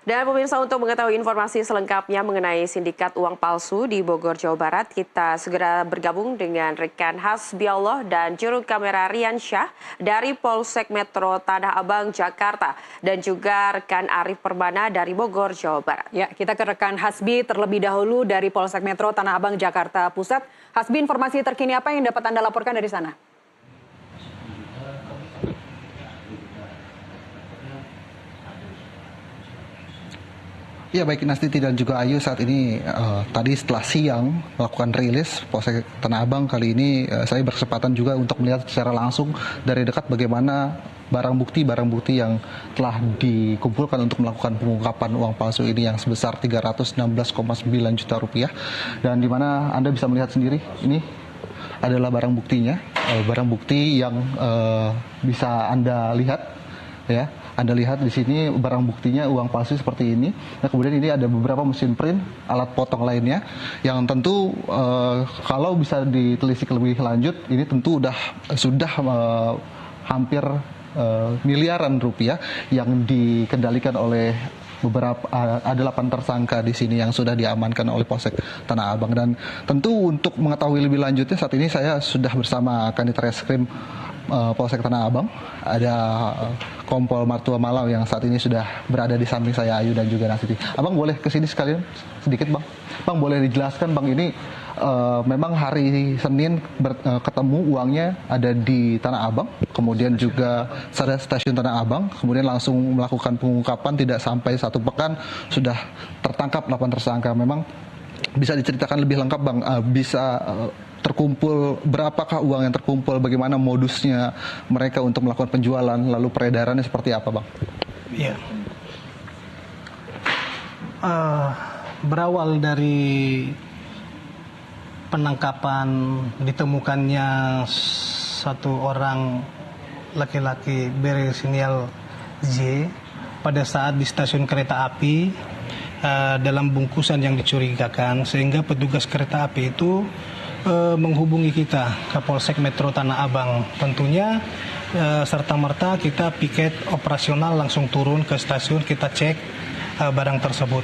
Dan pemirsa, untuk mengetahui informasi selengkapnya mengenai sindikat uang palsu di Bogor, Jawa Barat, kita segera bergabung dengan rekan Hasbiallah dan juru kamera Rian Syah dari Polsek Metro Tanah Abang, Jakarta, dan juga rekan Arif Permana dari Bogor, Jawa Barat. Ya, kita ke rekan Hasbi terlebih dahulu dari Polsek Metro Tanah Abang, Jakarta Pusat. Hasbi, informasi terkini apa yang dapat Anda laporkan dari sana? Ya, baik Nastiti dan juga Ayu, saat ini tadi setelah siang melakukan rilis Polsek Tanah Abang, kali ini saya berkesempatan juga untuk melihat secara langsung dari dekat bagaimana barang bukti yang telah dikumpulkan untuk melakukan pengungkapan uang palsu ini yang sebesar 316,9 juta rupiah. Dan di mana Anda bisa melihat sendiri, ini adalah barang buktinya, barang bukti yang bisa Anda lihat, ya. Anda lihat di sini barang buktinya uang palsu seperti ini. Nah, kemudian ini ada beberapa mesin print, alat potong lainnya, yang tentu kalau bisa ditelisik lebih lanjut, ini tentu sudah hampir miliaran rupiah yang dikendalikan oleh beberapa ada 8 tersangka di sini yang sudah diamankan oleh Polsek Tanah Abang. Dan tentu untuk mengetahui lebih lanjutnya, saat ini saya sudah bersama Kanit Reskrim Polsek Tanah Abang, ada Kompol Martua Malau yang saat ini sudah berada di samping saya, Ayu dan juga Nastiti. Abang boleh kesini sekalian sedikit, Bang? Bang, boleh dijelaskan, Bang, ini memang hari Senin ketemu uangnya ada di Tanah Abang, kemudian juga ada stasiun Tanah Abang, kemudian langsung melakukan pengungkapan, tidak sampai 1 pekan sudah tertangkap 8 tersangka. Memang bisa diceritakan lebih lengkap, Bang, bisa terkumpul, berapakah uang yang terkumpul, bagaimana modusnya mereka untuk melakukan penjualan, lalu peredarannya seperti apa, Bang? Iya. Berawal dari penangkapan ditemukannya satu orang laki-laki berinisial Z pada saat di stasiun kereta api dalam bungkusan yang dicurigakan, sehingga petugas kereta api itu menghubungi kita ke Polsek Metro Tanah Abang. Tentunya serta-merta kita piket operasional langsung turun ke stasiun, kita cek barang tersebut.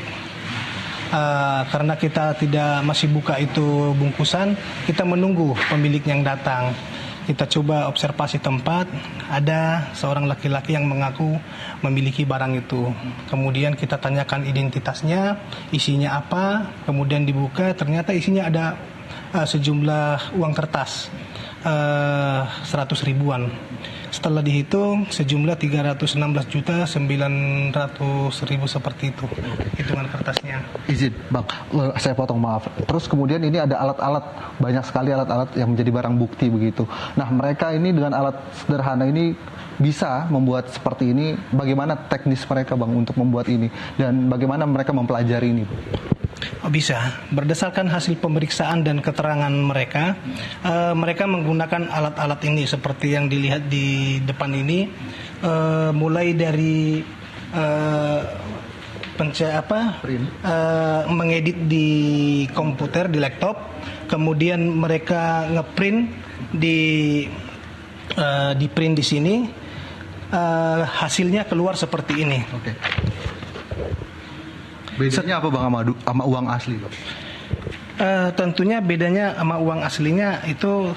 Karena kita masih buka itu bungkusan, kita menunggu pemilik yang datang. Kita coba observasi tempat, ada seorang laki-laki yang mengaku memiliki barang itu. Kemudian kita tanyakan identitasnya, isinya apa, kemudian dibuka, ternyata isinya ada sejumlah uang kertas 100 ribuan. Setelah dihitung sejumlah 316.900.000 seperti itu hitungan kertasnya. Izin, Bang, saya potong, maaf. Terus kemudian ini ada alat-alat, banyak sekali alat-alat yang menjadi barang bukti begitu. Nah, mereka ini dengan alat sederhana ini bisa membuat seperti ini. Bagaimana teknis mereka, Bang, untuk membuat ini, dan bagaimana mereka mempelajari ini, Bang? Bisa, berdasarkan hasil pemeriksaan dan keterangan mereka, mereka menggunakan alat-alat ini seperti yang dilihat di depan ini, mulai dari mengedit di komputer, di laptop, kemudian mereka ngeprint di print di sini, hasilnya keluar seperti ini. Oke. Bedanya apa, Bang, sama uang asli, Bang? Tentunya bedanya sama uang aslinya itu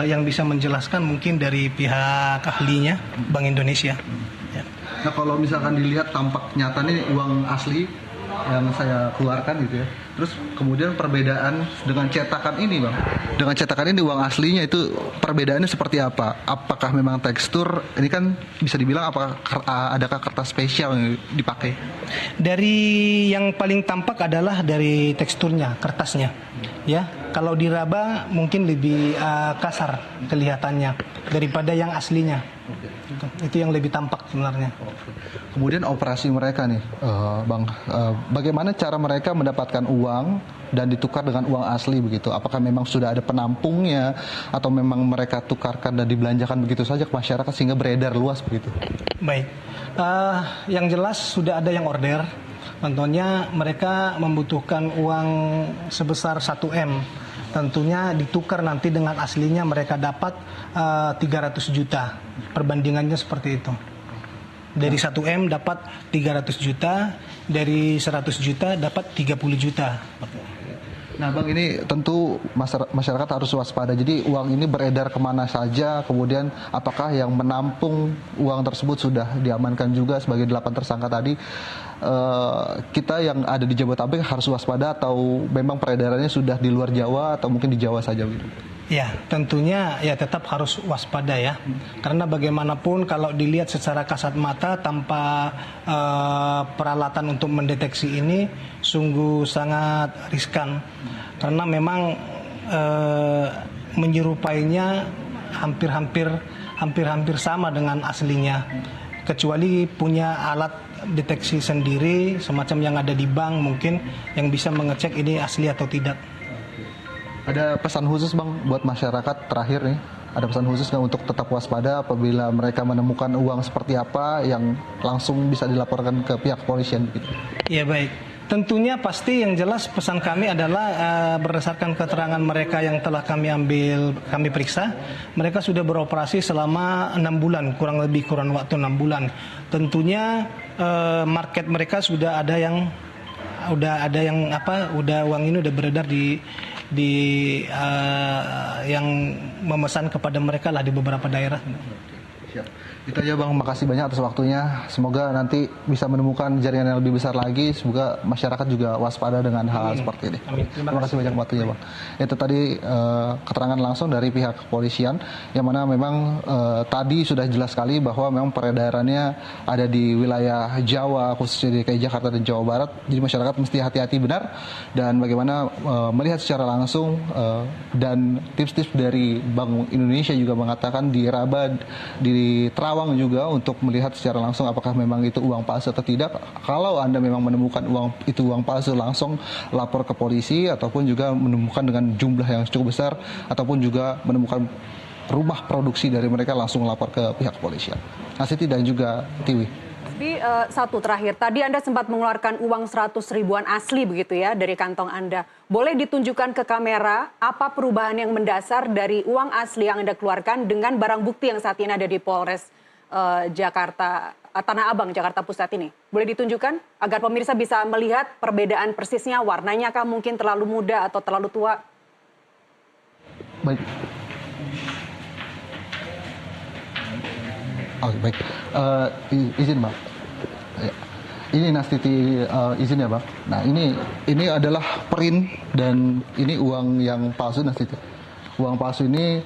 yang bisa menjelaskan mungkin dari pihak ahlinya, Bank Indonesia. Ya. Nah, kalau misalkan dilihat tampak nyata nih uang asli yang saya keluarkan gitu ya. Terus kemudian perbedaan dengan cetakan ini, Bang. Dengan cetakan ini uang aslinya itu perbedaannya seperti apa? Apakah memang tekstur, ini kan bisa dibilang apakah adakah kertas spesial yang dipakai? Dari yang paling tampak adalah dari teksturnya, kertasnya. Ya, kalau diraba mungkin lebih kasar kelihatannya daripada yang aslinya. Itu yang lebih tampak sebenarnya. Kemudian operasi mereka nih, Bang, bagaimana cara mereka mendapatkan uang dan ditukar dengan uang asli begitu? Apakah memang sudah ada penampungnya atau memang mereka tukarkan dan dibelanjakan begitu saja ke masyarakat sehingga beredar luas begitu? Baik, yang jelas sudah ada yang order. Tentunya mereka membutuhkan uang sebesar 1M. Tentunya ditukar nanti dengan aslinya mereka dapat 300 juta. Perbandingannya seperti itu. Dari 1 M dapat 300 juta, dari 100 juta dapat 30 juta. Nah Bang, ini tentu masyarakat harus waspada. Jadi uang ini beredar kemana saja, kemudian apakah yang menampung uang tersebut sudah diamankan juga sebagai 8 tersangka tadi. Kita yang ada di Jabodetabek harus waspada atau memang peredarannya sudah di luar Jawa atau mungkin di Jawa saja gitu? Ya, tentunya ya tetap harus waspada ya. Karena bagaimanapun kalau dilihat secara kasat mata tanpa peralatan untuk mendeteksi ini sungguh sangat riskan. Karena memang menyerupainya hampir-hampir sama dengan aslinya. Kecuali punya alat deteksi sendiri semacam yang ada di bank mungkin yang bisa mengecek ini asli atau tidak. Ada pesan khusus Bang buat masyarakat terakhir nih? Ada pesan khusus nggak untuk tetap waspada apabila mereka menemukan uang seperti apa yang langsung bisa dilaporkan ke pihak kepolisian gitu? Ya baik, tentunya pasti yang jelas pesan kami adalah berdasarkan keterangan mereka yang telah kami periksa, mereka sudah beroperasi selama 6 bulan, kurang waktu 6 bulan. Tentunya market mereka sudah ada yang uang ini udah beredar di yang memesan kepada mereka lah di beberapa daerah. Siap. Itu aja Bang, makasih banyak atas waktunya. Semoga nanti bisa menemukan jaringan yang lebih besar lagi. Semoga masyarakat juga waspada dengan hal seperti ini. Amin. Terima kasih banyak waktunya Bang. Itu tadi keterangan langsung dari pihak kepolisian, yang mana memang tadi sudah jelas sekali bahwa memang peredarannya ada di wilayah Jawa, khususnya di DKI Jakarta dan Jawa Barat. Jadi masyarakat mesti hati-hati benar, dan bagaimana melihat secara langsung, dan tips-tips dari Bank Indonesia juga mengatakan di Raba, di Terawang juga untuk melihat secara langsung apakah memang itu uang palsu atau tidak. Kalau Anda memang menemukan uang palsu, langsung lapor ke polisi, ataupun juga menemukan dengan jumlah yang cukup besar, ataupun juga menemukan rumah produksi dari mereka, langsung lapor ke pihak kepolisian. Asiti dan juga Tiwi. Satu terakhir, tadi Anda sempat mengeluarkan uang 100 ribuan asli begitu ya dari kantong Anda. Boleh ditunjukkan ke kamera apa perubahan yang mendasar dari uang asli yang Anda keluarkan dengan barang bukti yang saat ini ada di Polres Jakarta, Tanah Abang, Jakarta Pusat ini? Boleh ditunjukkan agar pemirsa bisa melihat perbedaan persisnya, warnanya kah mungkin terlalu muda atau terlalu tua? Baik. Oke, baik. Izin Bang. Ini Nastiti izin ya Bang. Nah ini adalah print dan ini uang yang palsu Nastiti. Uang palsu ini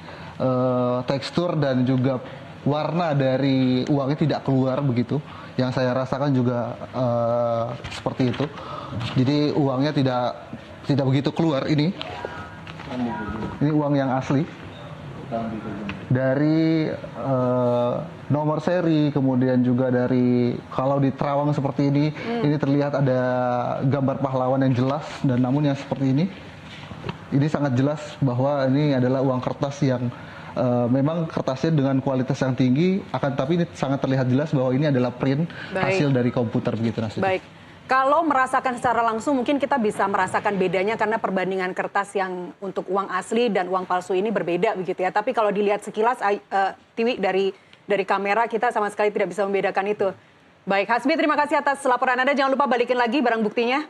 tekstur dan juga warna dari uangnya tidak keluar begitu. Yang saya rasakan juga seperti itu. Jadi uangnya tidak begitu keluar ini. Ini uang yang asli. Dari nomor seri, kemudian juga dari kalau di Terawang seperti ini terlihat ada gambar pahlawan yang jelas, dan namun yang seperti ini sangat jelas bahwa ini adalah uang kertas yang memang kertasnya dengan kualitas yang tinggi, akan tapi ini sangat terlihat jelas bahwa ini adalah print hasil dari komputer begitu Nastiti. Baik. Kalau merasakan secara langsung mungkin kita bisa merasakan bedanya karena perbandingan kertas yang untuk uang asli dan uang palsu ini berbeda begitu ya. Tapi kalau dilihat sekilas, Tiwi, dari kamera kita sama sekali tidak bisa membedakan itu. Baik, Hasbi, terima kasih atas laporan Anda. Jangan lupa balikin lagi barang buktinya.